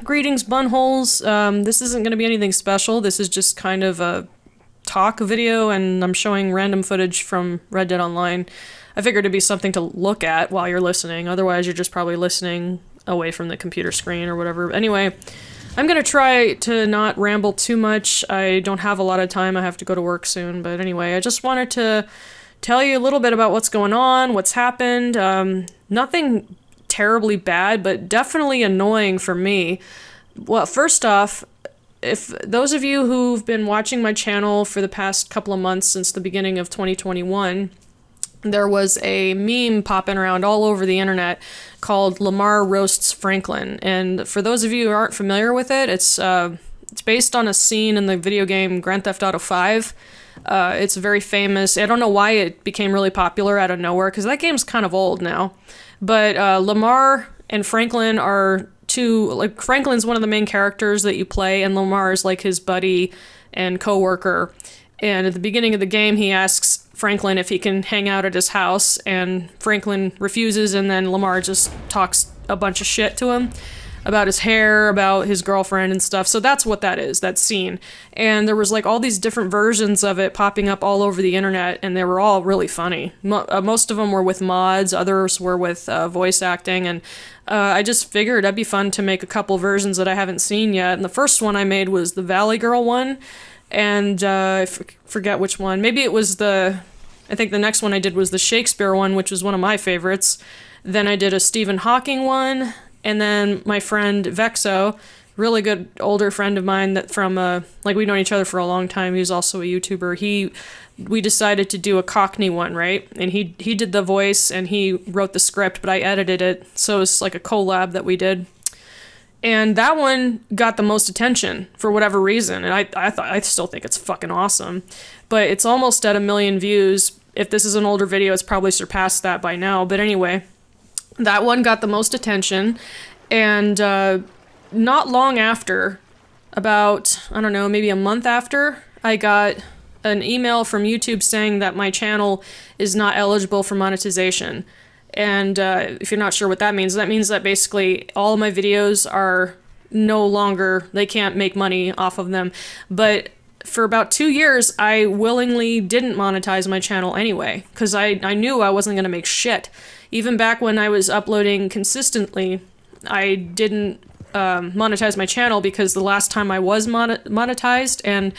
greetings bunholes. This isn't going to be anything special. This is just kind of a talk video, and I'm showing random footage from Red Dead Online. I figured it'd be something to look at while you're listening. Otherwise, you're just probably listening away from the computer screen or whatever. Anyway, I'm going to try to not ramble too much. I don't have a lot of time. I have to go to work soon. But anyway, I just wanted to tell you a little bit about what's going on, what's happened. Nothing terribly bad, but definitely annoying for me. Well, first off, if those of you who've been watching my channel for the past couple of months since the beginning of 2021, there was a meme popping around all over the internet called Lamar roasts Franklin. And for those of you who aren't familiar with it, it's based on a scene in the video game Grand Theft Auto 5. It's very famous. I don't know why it became really popular out of nowhere, because that game's kind of old now. But Lamar and Franklin are two, like, Franklin's one of the main characters that you play, and Lamar is like his buddy and co-worker. And at the beginning of the game, he asks Franklin if he can hang out at his house, and Franklin refuses, and then Lamar just talks a bunch of shit to him about his hair, about his girlfriend and stuff. So that's what that is, that scene. And there was like all these different versions of it popping up all over the internet, and they were all really funny. Most of them were with mods, others were with voice acting, and I just figured it'd be fun to make a couple versions that I haven't seen yet. And the first one I made was the Valley Girl one, and I forget which one. Maybe it was I think the next one I did was the Shakespeare one, which was one of my favorites. Then I did a Stephen Hawking one. And then my friend Vexo, really good older friend of mine that from, like, we've known each other for a long time. He was also a YouTuber. We decided to do a Cockney one, right? And he did the voice and he wrote the script, but I edited it. So it's like a collab that we did. And that one got the most attention for whatever reason. And I still think it's fucking awesome. But it's almost at 1 million views. If this is an older video, it's probably surpassed that by now. But anyway, that one got the most attention, and not long after, about, I don't know, maybe a month after, I got an email from YouTube saying that my channel is not eligible for monetization. And if you're not sure what that means that basically all of my videos are no longer, they can't make money off of them. But for about 2 years, I willingly didn't monetize my channel anyway, because I knew I wasn't going to make shit. Even back when I was uploading consistently, I didn't monetize my channel, because the last time I was monetized and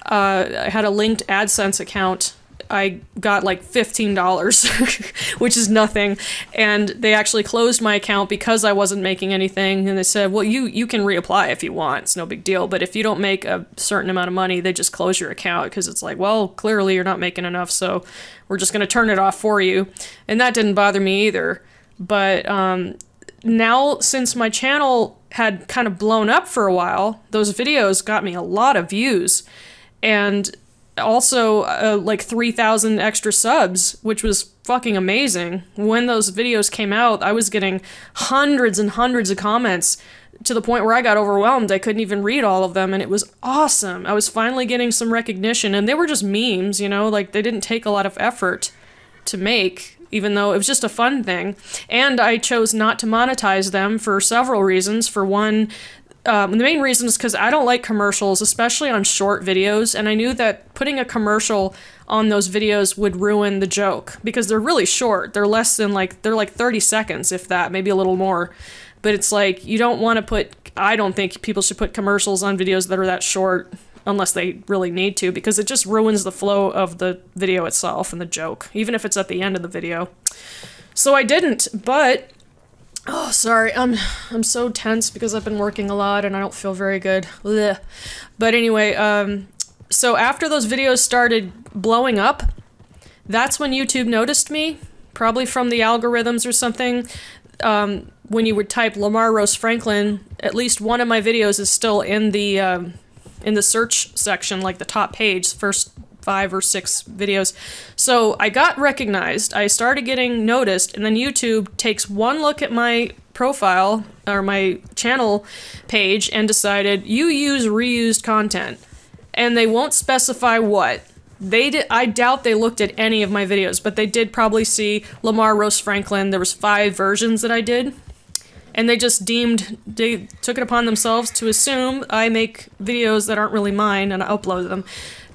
I had a linked AdSense account, I got like $15, which is nothing. And they actually closed my account because I wasn't making anything. And they said, well, you can reapply if you want. It's no big deal. But if you don't make a certain amount of money, they just close your account, because it's like, well, clearly you're not making enough, so we're just going to turn it off for you. And that didn't bother me either. But now, since my channel had kind of blown up for a while, those videos got me a lot of views. And also like 3,000 extra subs, which was fucking amazing. When those videos came out, I was getting hundreds and hundreds of comments, to the point where I got overwhelmed. I couldn't even read all of them, and it was awesome. I was finally getting some recognition, and they were just memes, you know, like they didn't take a lot of effort to make, even though it was just a fun thing. And I chose not to monetize them for several reasons. For one, the main reason is because I don't like commercials, especially on short videos, and I knew that putting a commercial on those videos would ruin the joke, because they're really short. They're less than they're like 30 seconds, if that, maybe a little more. But it's like, you don't want to put, I don't think people should put commercials on videos that are that short unless they really need to, because it just ruins the flow of the video itself and the joke, even if it's at the end of the video. So I didn't, but oh, sorry, I'm so tense because I've been working a lot and I don't feel very good. Blech. But anyway, so after those videos started blowing up, that's when YouTube noticed me, probably from the algorithms or something. When you would type Lamar Rose Franklin, at least one of my videos is still in the search section, like the top page, first 5 or 6 videos. So I got recognized, I started getting noticed, and then YouTube takes one look at my profile, or my channel page, and decided, you use reused content. And they won't specify what. I doubt they looked at any of my videos, but they did probably see Lamar Rose Franklin. There was 5 versions that I did. and they took it upon themselves to assume I make videos that aren't really mine and I upload them.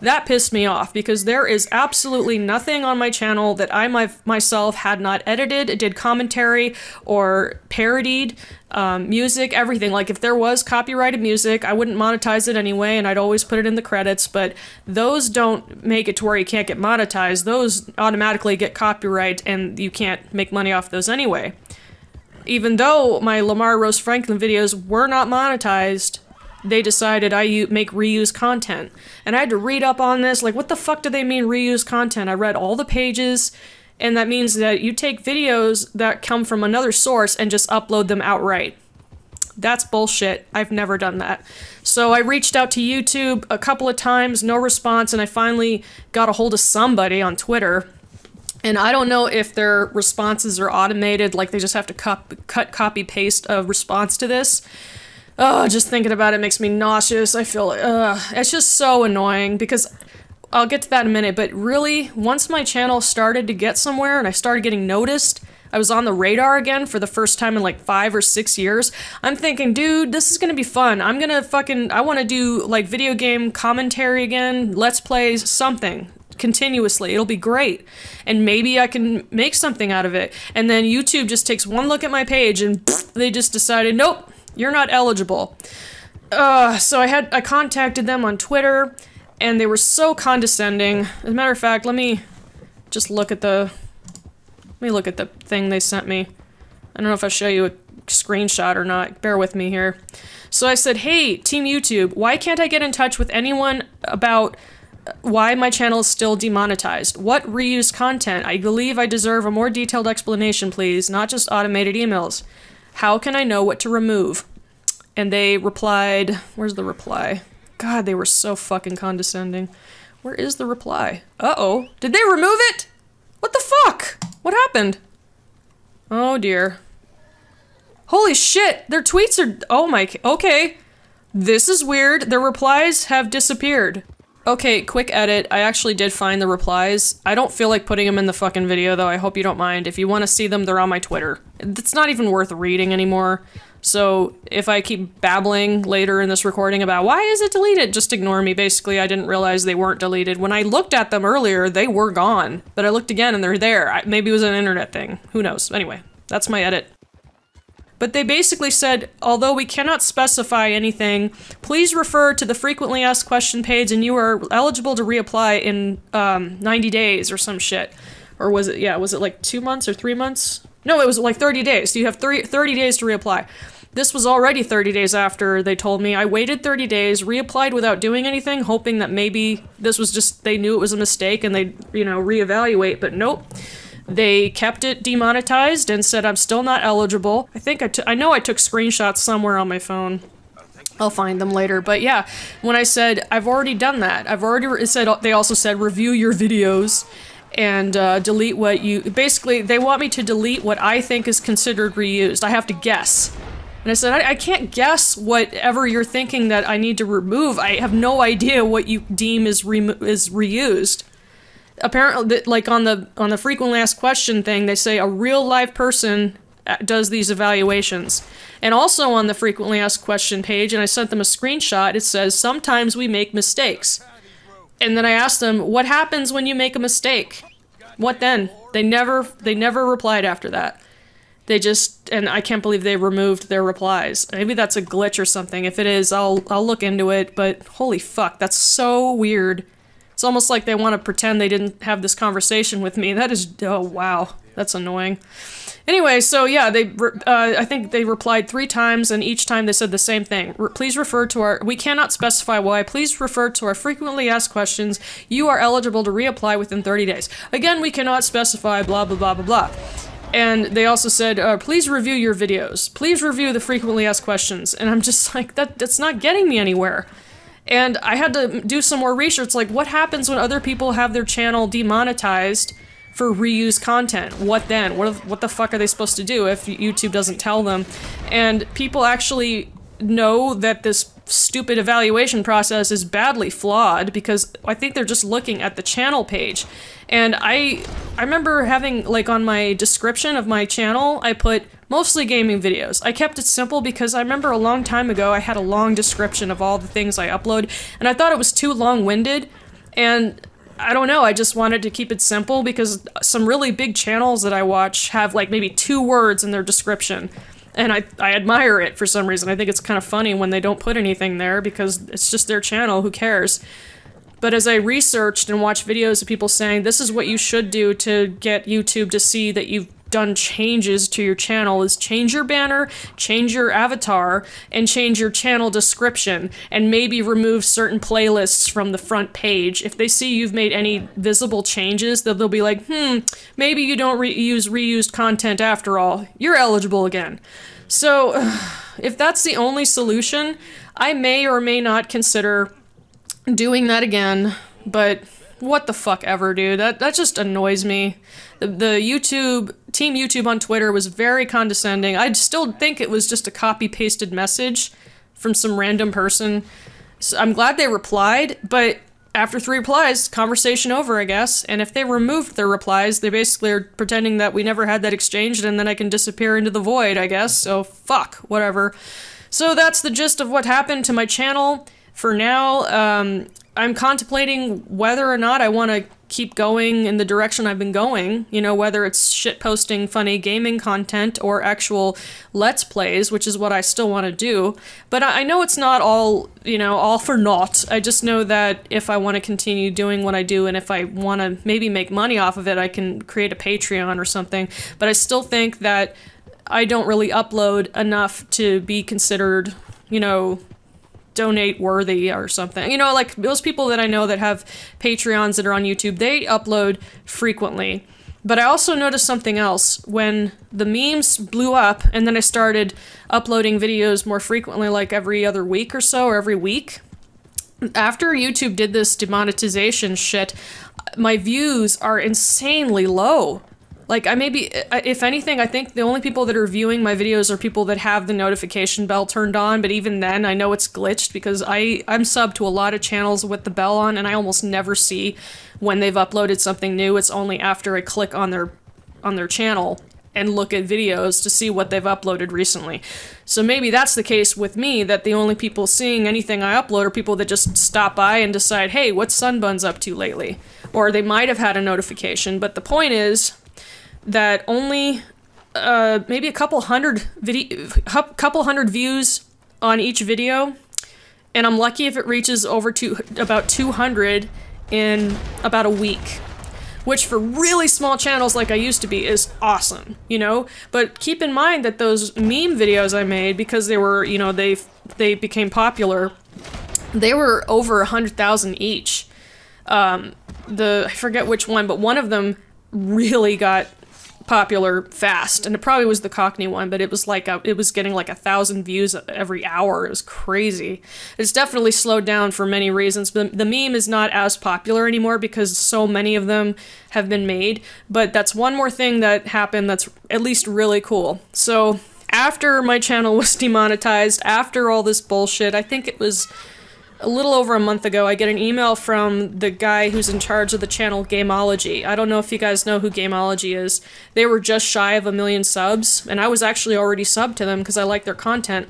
That pissed me off, because there is absolutely nothing on my channel that I myself had not edited, did commentary, or parodied, music, everything. Like, if there was copyrighted music, I wouldn't monetize it anyway, and I'd always put it in the credits, but those don't make it to where you can't get monetized. Those automatically get copyright, and you can't make money off those anyway. Even though my Lamar Rose Franklin videos were not monetized, they decided I make reuse content. And I had to read up on this, like, what the fuck do they mean reuse content? I read all the pages, and that means that you take videos that come from another source and just upload them outright. That's bullshit. I've never done that. So I reached out to YouTube a couple of times, no response, and I finally got a hold of somebody on Twitter. And I don't know if their responses are automated, like they just have to cut, copy, paste a response to this. Oh, just thinking about it makes me nauseous. I feel, it's just so annoying, because I'll get to that in a minute, but really, once my channel started to get somewhere and I started getting noticed, I was on the radar again for the first time in like 5 or 6 years, I'm thinking, dude, this is gonna be fun. I wanna do like video game commentary again, let's play something continuously. It'll be great. And maybe I can make something out of it. And then YouTube just takes one look at my page and they just decided, nope, you're not eligible. So I contacted them on Twitter, and they were so condescending. As a matter of fact, let me just look at the thing they sent me. I don't know if I'll show you a screenshot or not. Bear with me here. So I said, hey, Team YouTube, why can't I get in touch with anyone about why my channel is still demonetized? What reused content? I believe I deserve a more detailed explanation, please, not just automated emails. How can I know what to remove? And they replied, where's the reply? God, they were so fucking condescending. Where is the reply? Uh-oh. Did they remove it? What the fuck? What happened? Oh dear. Holy shit, their tweets are, oh my, okay. This is weird. Their replies have disappeared. Okay, quick edit. I actually did find the replies. I don't feel like putting them in the fucking video, though. I hope you don't mind. If you want to see them, they're on my Twitter. It's not even worth reading anymore. So if I keep babbling later in this recording about why is it deleted, just ignore me. Basically, I didn't realize they weren't deleted. When I looked at them earlier, they were gone. But I looked again and they're there. Maybe it was an internet thing. Who knows? Anyway, that's my edit. But they basically said, although we cannot specify anything, please refer to the frequently asked question page and you are eligible to reapply in 90 days or some shit. Or was it, yeah, was it like 2 months or 3 months? No, it was like 30 days. So you have 30 days to reapply. This was already 30 days after they told me. I waited 30 days, reapplied without doing anything, hoping that maybe this was just, they knew it was a mistake and they'd, you know, reevaluate, but nope. They kept it demonetized and said I'm still not eligible. I know I took screenshots somewhere on my phone. I'll find them later, but yeah, when I said I've already done that, they also said review your videos and delete what you, basically they want me to delete what I think is considered reused. I have to guess. And I said, I can't guess whatever you're thinking that I need to remove. I have no idea what you deem is reused. Apparently, like on the frequently asked question thing, they say a real live person does these evaluations. And also on the frequently asked question page, and I sent them a screenshot, it says, sometimes we make mistakes. And then I asked them, what happens when you make a mistake? What then? They never replied after that. They just, and I can't believe they removed their replies. Maybe that's a glitch or something. If it is, I'll look into it, but holy fuck, that's so weird. It's almost like they want to pretend they didn't have this conversation with me. That is, oh wow, that's annoying. Anyway, so yeah, I think they replied 3 times, and each time they said the same thing. Please refer to our, we cannot specify why, please refer to our frequently asked questions. You are eligible to reapply within 30 days. Again, we cannot specify blah blah blah blah blah. And they also said, please review your videos. Please review the frequently asked questions. And I'm just like, that's not getting me anywhere. And I had to do some more research, like what happens when other people have their channel demonetized for reused content? What then? What the fuck are they supposed to do if YouTube doesn't tell them? And people actually know that this stupid evaluation process is badly flawed, because I think they're just looking at the channel page. And I remember having, like, on my description of my channel, I put mostly gaming videos. I kept it simple because I remember a long time ago I had a long description of all the things I upload, and I thought it was too long-winded, and I don't know, I just wanted to keep it simple because some really big channels that I watch have like maybe 2 words in their description. And I admire it for some reason. I think it's kind of funny when they don't put anything there because it's just their channel, who cares? But as I researched and watched videos of people saying this is what you should do to get YouTube to see that you've done changes to your channel, is change your banner, change your avatar, and change your channel description, and maybe remove certain playlists from the front page. If they see you've made any visible changes, they'll be like, maybe you don't use reused content after all. You're eligible again. So, if that's the only solution, I may or may not consider doing that again, but what the fuck ever, dude. That just annoys me. The Team YouTube on Twitter was very condescending. I still think it was just a copy-pasted message from some random person. So I'm glad they replied, but after 3 replies, conversation over, I guess. And if they removed their replies, they basically are pretending that we never had that exchange, and then I can disappear into the void, I guess. So fuck, whatever. So that's the gist of what happened to my channel. For now, I'm contemplating whether or not I want to keep going in the direction I've been going, you know, whether it's shitposting funny gaming content or actual Let's Plays, which is what I still want to do. But I know it's not all, you know, all for naught. I just know that if I want to continue doing what I do, and if I want to maybe make money off of it, I can create a Patreon or something. But I still think that I don't really upload enough to be considered, you know, donate worthy or something. You know, like those people that I know that have Patreons that are on YouTube, they upload frequently. But I also noticed something else. When the memes blew up and then I started uploading videos more frequently, like every other week or so, or every week, after YouTube did this demonetization shit, my views are insanely low. Like, if anything, I think the only people that are viewing my videos are people that have the notification bell turned on, but even then, I know it's glitched because I'm subbed to a lot of channels with the bell on, and I almost never see when they've uploaded something new. It's only after I click on their channel and look at videos to see what they've uploaded recently. So maybe that's the case with me, that the only people seeing anything I upload are people that just stop by and decide, hey, what's SunBunz up to lately? Or they might have had a notification, but the point is that only maybe a couple hundred views on each video, and I'm lucky if it reaches over to about 200 in about a week, which for really small channels like I used to be is awesome, you know? But keep in mind that those meme videos I made, because they were, you know, they became popular, they were over 100,000 each. I forget which one, but one of them really got popular fast, and it probably was the Cockney one, but it was like it was getting like 1,000 views every hour. It was crazy. It's definitely slowed down for many reasons, but the meme is not as popular anymore because so many of them have been made. But that's one more thing that happened that's at least really cool. So after my channel was demonetized, after all this bullshit, I think it was a little over a month ago, I get an email from the guy who's in charge of the channel Gamology. I don't know if you guys know who Gamology is. They were just shy of 1 million subs, and I was actually already subbed to them because I like their content.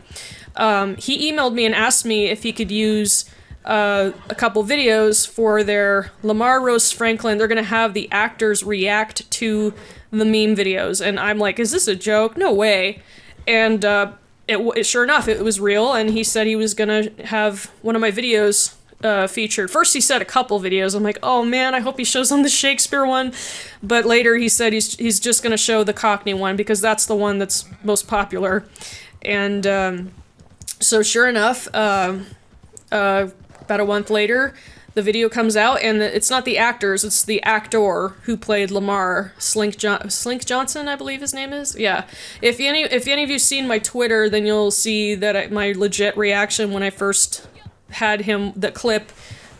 He emailed me and asked me if he could use a couple videos for their Lamar roast Franklin. They're gonna have the actors react to the meme videos, and I'm like, is this a joke? No way. And sure enough, it was real, and he said he was gonna have one of my videos featured. First he said a couple videos. I'm like, oh man, I hope he shows them the Shakespeare one. But later he said he's just gonna show the Cockney one because that's the one that's most popular. And so sure enough, about a month later, the video comes out, and it's not the actors, it's the actor who played Lamar, Slink Johnson, I believe his name is? Yeah. If any of you seen my Twitter, then you'll see that my legit reaction when I first had him, the clip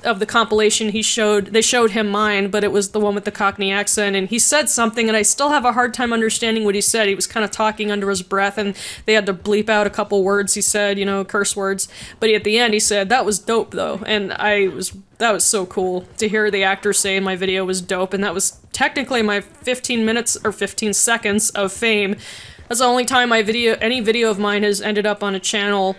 of the compilation they showed him mine, but it was the one with the Cockney accent, and he said something, and I still have a hard time understanding what he said. He was kind of talking under his breath, and they had to bleep out a couple words he said, you know, curse words. But at the end, he said, "That was dope, though," and that was so cool to hear the actor say my video was dope, and that was technically my 15 minutes or 15 seconds of fame. That's the only time any video of mine has ended up on a channel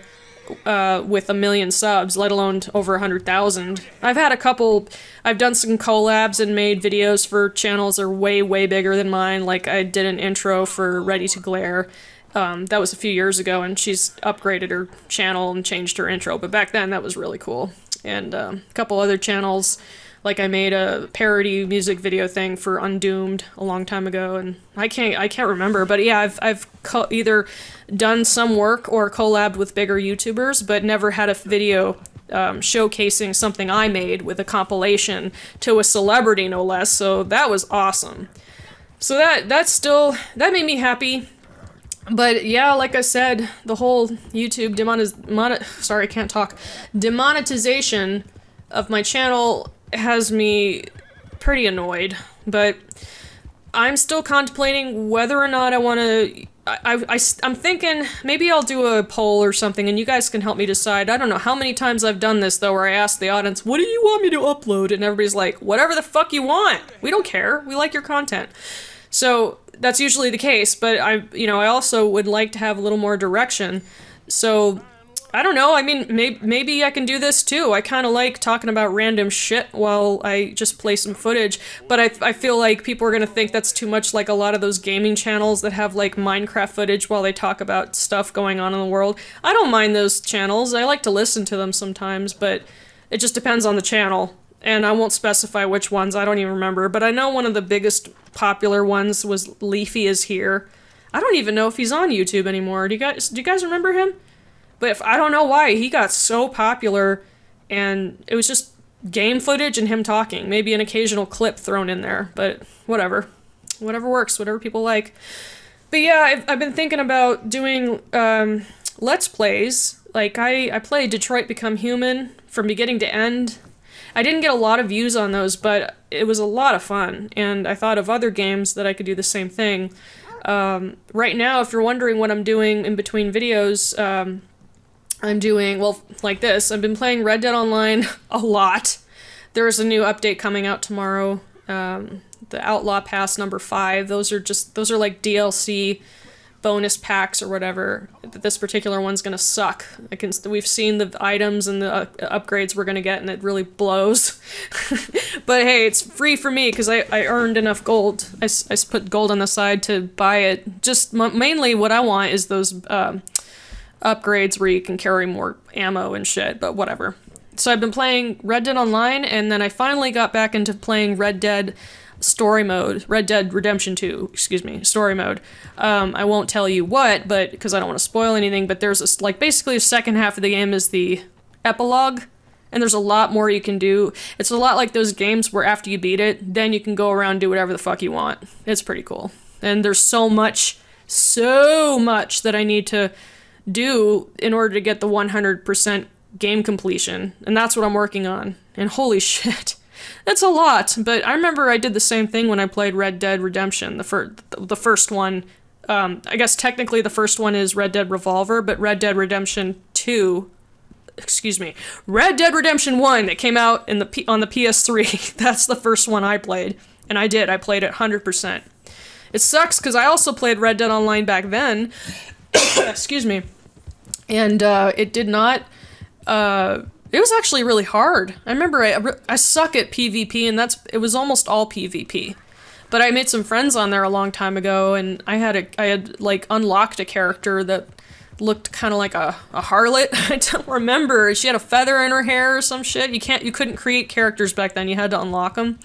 with 1 million subs, let alone over 100,000. I've done some collabs and made videos for channels that are way, way bigger than mine. Like, I did an intro for Ready to Glare. That was a few years ago, and she's upgraded her channel and changed her intro, but back then that was really cool. And a couple other channels, like I made a parody music video thing for Undoomed a long time ago, and I can't remember, but yeah, I've either done some work or collabed with bigger YouTubers, but never had a video showcasing something I made with a compilation to a celebrity, no less. So that was awesome. So that made me happy. But yeah, like I said, the whole YouTube demonetization of my channel has me pretty annoyed, but I'm still contemplating whether or not I want to. I'm thinking maybe I'll do a poll or something, and you guys can help me decide. I don't know how many times I've done this, though, where I ask the audience, "What do you want me to upload?" And everybody's like, "Whatever the fuck you want. We don't care. We like your content." So that's usually the case, but I also would like to have a little more direction. So I don't know. I mean, maybe I can do this too. I kind of like talking about random shit while I just play some footage, but I feel like people are going to think that's too much like a lot of those gaming channels that have like Minecraft footage while they talk about stuff going on in the world. I don't mind those channels. I like to listen to them sometimes, but it just depends on the channel. And I won't specify which ones, I don't even remember, but I know one of the biggest popular ones was Leafy is Here. I don't even know if he's on YouTube anymore. Do you guys remember him? But I don't know why, he got so popular, and it was just game footage and him talking. Maybe an occasional clip thrown in there, but whatever. Whatever works, whatever people like. But yeah, I've been thinking about doing Let's Plays. Like, I played Detroit Become Human from beginning to end. I didn't get a lot of views on those, but it was a lot of fun, and I thought of other games that I could do the same thing. Right now, if you're wondering what I'm doing in between videos, I'm doing, well, like this. I've been playing Red Dead Online a lot. There's a new update coming out tomorrow, the Outlaw Pass number 5. Those are like DLC bonus packs or whatever. This particular one's gonna suck. We've seen the items and the upgrades we're gonna get, and it really blows. But hey, it's free for me because I earned enough gold. I put gold on the side to buy it. Just mainly what I want is those upgrades where you can carry more ammo and shit, but whatever. So I've been playing Red Dead Online, and then I finally got back into playing Red Dead Story Mode, Red Dead Redemption 2, excuse me, Story Mode. I won't tell you what, but because I don't want to spoil anything, but there's this, like, basically the second half of the game is the epilogue, and there's a lot more you can do. It's a lot like those games where after you beat it, then you can go around and do whatever the fuck you want. It's pretty cool. And there's so much that I need to do in order to get the 100% game completion, and that's what I'm working on. And holy shit, that's a lot. But I remember I did the same thing when I played Red Dead Redemption, the first one. I guess technically the first one is Red Dead Revolver, but Red Dead Redemption 2, excuse me, Red Dead Redemption 1 that came out on the PS3, that's the first one I played, and I played it 100%. It sucks because I also played Red Dead Online back then, excuse me, and it did not, it was actually really hard. I remember I suck at PvP, and it was almost all PvP. But I made some friends on there a long time ago, and I had like unlocked a character that looked kind of like a harlot. I don't remember. She had a feather in her hair or some shit. You couldn't create characters back then. You had to unlock them.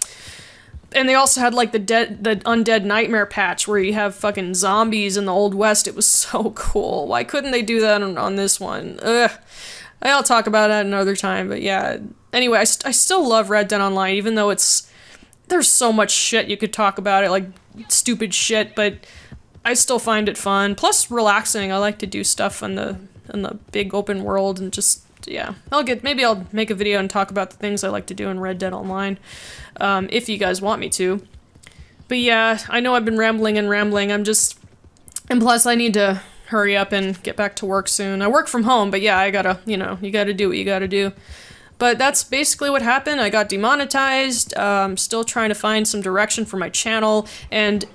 And they also had like the Undead Nightmare patch where you have fucking zombies in the Old West. It was so cool. Why couldn't they do that on this one? Ugh. I'll talk about that another time, but yeah. Anyway, I still love Red Dead Online, even though there's so much shit you could talk about it, like stupid shit, but I still find it fun. Plus relaxing. I like to do stuff in the big open world and just yeah, maybe I'll make a video and talk about the things I like to do in Red Dead Online, if you guys want me to. But yeah, I know I've been rambling and rambling. And plus I need to hurry up and get back to work soon. I work from home, but yeah, I gotta, you know, you gotta do what you gotta do. But that's basically what happened. I got demonetized, still trying to find some direction for my channel, and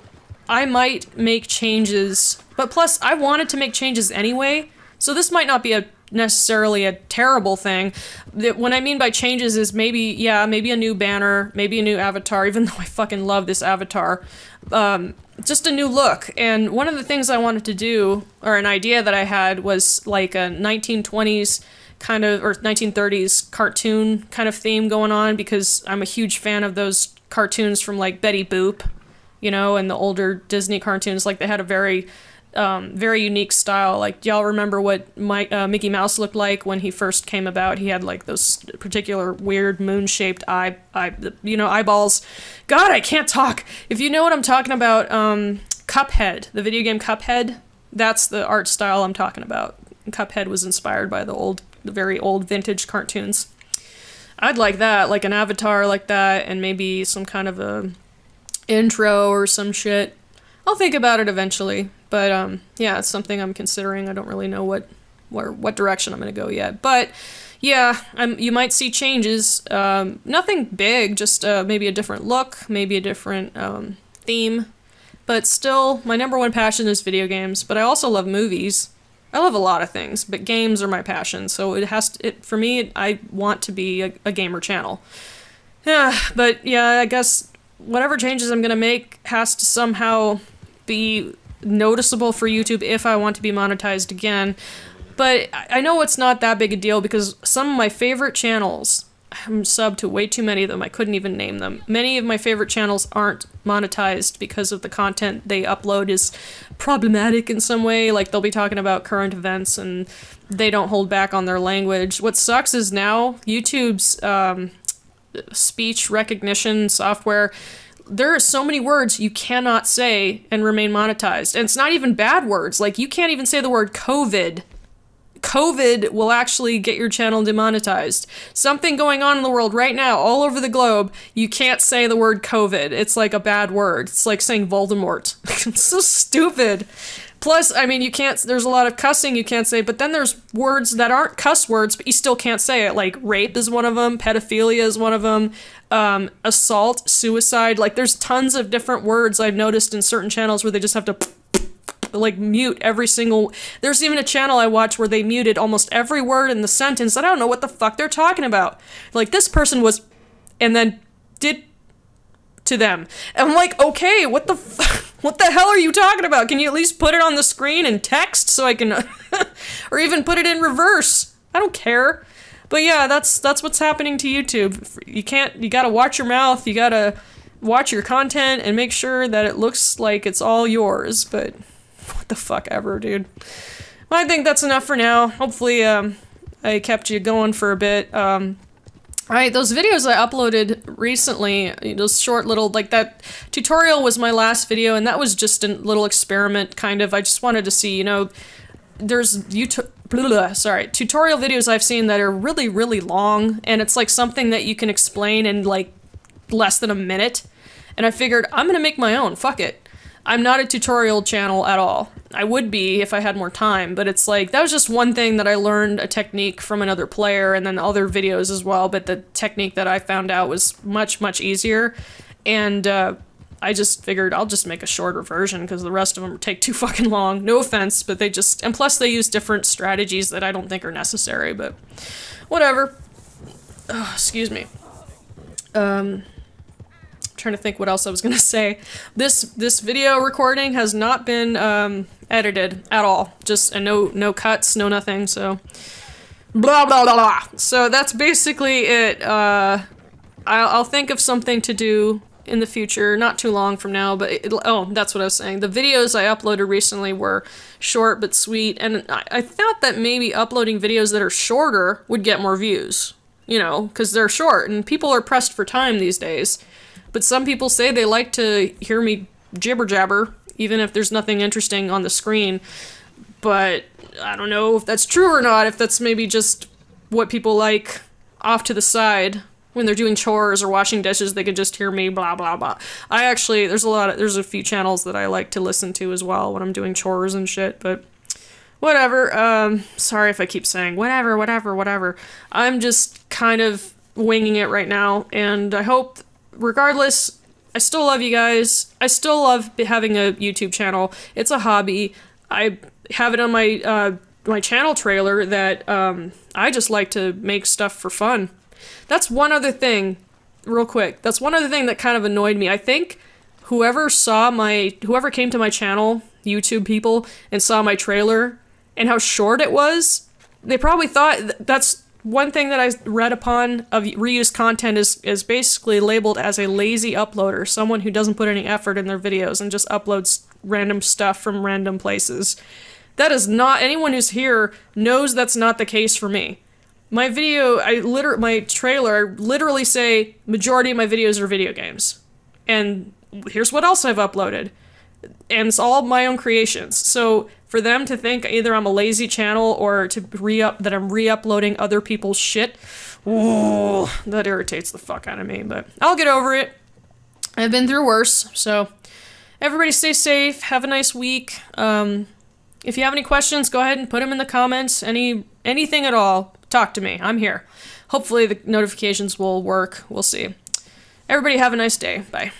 I might make changes, but plus I wanted to make changes anyway, so this might not be necessarily a terrible thing. What I mean by changes is maybe, yeah, maybe a new banner, maybe a new avatar, even though I fucking love this avatar. Just a new look. And one of the things I wanted to do, or an idea that I had, was like a 1920s kind of, or 1930s cartoon kind of theme going on, because I'm a huge fan of those cartoons from like Betty Boop, you know, and the older Disney cartoons. Like they had a very unique style. Like, y'all remember what Mickey Mouse looked like when he first came about? He had like those particular weird moon-shaped eyeballs. God, I can't talk. If you know what I'm talking about, Cuphead, the video game Cuphead, that's the art style I'm talking about. Cuphead was inspired by the very old vintage cartoons. I'd like that, like an avatar like that, and maybe some kind of a intro or some shit. I'll think about it eventually, but yeah, it's something I'm considering. I don't really know what direction I'm gonna go yet, but yeah, you might see changes. Nothing big, just maybe a different look, maybe a different theme, but still, my #1 passion is video games. But I also love movies. I love a lot of things, but games are my passion. So for me, I want to be a gamer channel. Yeah, but yeah, I guess whatever changes I'm gonna make has to somehow be noticeable for YouTube if I want to be monetized again. But I know it's not that big a deal, because some of my favorite channels, I'm subbed to way too many of them, I couldn't even name them. Many of my favorite channels aren't monetized because of the content they upload is problematic in some way. Like, they'll be talking about current events and they don't hold back on their language. What sucks is now YouTube's speech recognition software, there are so many words you cannot say and remain monetized. And it's not even bad words. Like, you can't even say the word COVID. COVID will actually get your channel demonetized. Something going on in the world right now, all over the globe, you can't say the word COVID. It's like a bad word. It's like saying Voldemort. It's so stupid. Plus, I mean, you can't, there's a lot of cussing you can't say, but then there's words that aren't cuss words, but you still can't say it. Like, rape is one of them, pedophilia is one of them, assault, suicide. Like, there's tons of different words I've noticed in certain channels where they just have to, like, mute every single... There's even a channel I watch where they muted almost every word in the sentence. I don't know what the fuck they're talking about. Like, this person was... and then did... to them. And I'm like, okay, what the hell are you talking about? Can you at least put it on the screen in text so I can... or even put it in reverse? I don't care. But yeah, that's what's happening to YouTube. You gotta watch your mouth, you gotta watch your content and make sure that it looks like it's all yours, but... what the fuck ever, dude. Well, I think that's enough for now. Hopefully, I kept you going for a bit. Alright, those videos I uploaded recently, those short little, like that tutorial was my last video, and that was just a little experiment, kind of. I just wanted to see, you know, there's tutorial videos I've seen that are really, really long, and it's like something that you can explain in like less than a minute. And I figured, I'm gonna make my own, fuck it. I'm not a tutorial channel at all. I would be if I had more time, but it's like, that was just one thing that I learned a technique from another player, and then other videos as well, but the technique that I found out was much, much easier. And I just figured I'll just make a shorter version, because the rest of them take too fucking long. No offense, but they just, and plus they use different strategies that I don't think are necessary, but whatever. Oh, excuse me. Trying to think what else I was gonna say. This video recording has not been edited at all. Just no cuts, no nothing. So blah blah blah blah. So that's basically it. I'll think of something to do in the future, not too long from now. But oh, that's what I was saying. The videos I uploaded recently were short but sweet, and I thought that maybe uploading videos that are shorter would get more views. You know, because they're short and people are pressed for time these days. But some people say they like to hear me jibber jabber, even if there's nothing interesting on the screen. But I don't know if that's true or not, if that's maybe just what people like off to the side when they're doing chores or washing dishes. They can just hear me blah blah blah. I actually, there's a few channels that I like to listen to as well when I'm doing chores and shit, but whatever. Sorry if I keep saying whatever. I'm just kind of winging it right now, and I hope, regardless, I still love you guys. I still love having a YouTube channel. It's a hobby. I have it on my my channel trailer that I just like to make stuff for fun. That's one other thing, real quick. That's one other thing that kind of annoyed me. I think whoever came to my channel, YouTube people, and saw my trailer and how short it was, they probably thought that's one thing that I read upon of reused content is basically labeled as a lazy uploader, someone who doesn't put any effort in their videos and just uploads random stuff from random places. That is not, anyone who's here knows that's not the case for me. My video, my trailer, I literally say majority of my videos are video games. And here's what else I've uploaded. And it's all my own creations. So for them to think either I'm a lazy channel or to that I'm re-uploading other people's shit, ooh, that irritates the fuck out of me. But I'll get over it. I've been through worse. So everybody stay safe. Have a nice week. If you have any questions, go ahead and put them in the comments. Anything at all. Talk to me. I'm here. Hopefully the notifications will work. We'll see. Everybody have a nice day. Bye.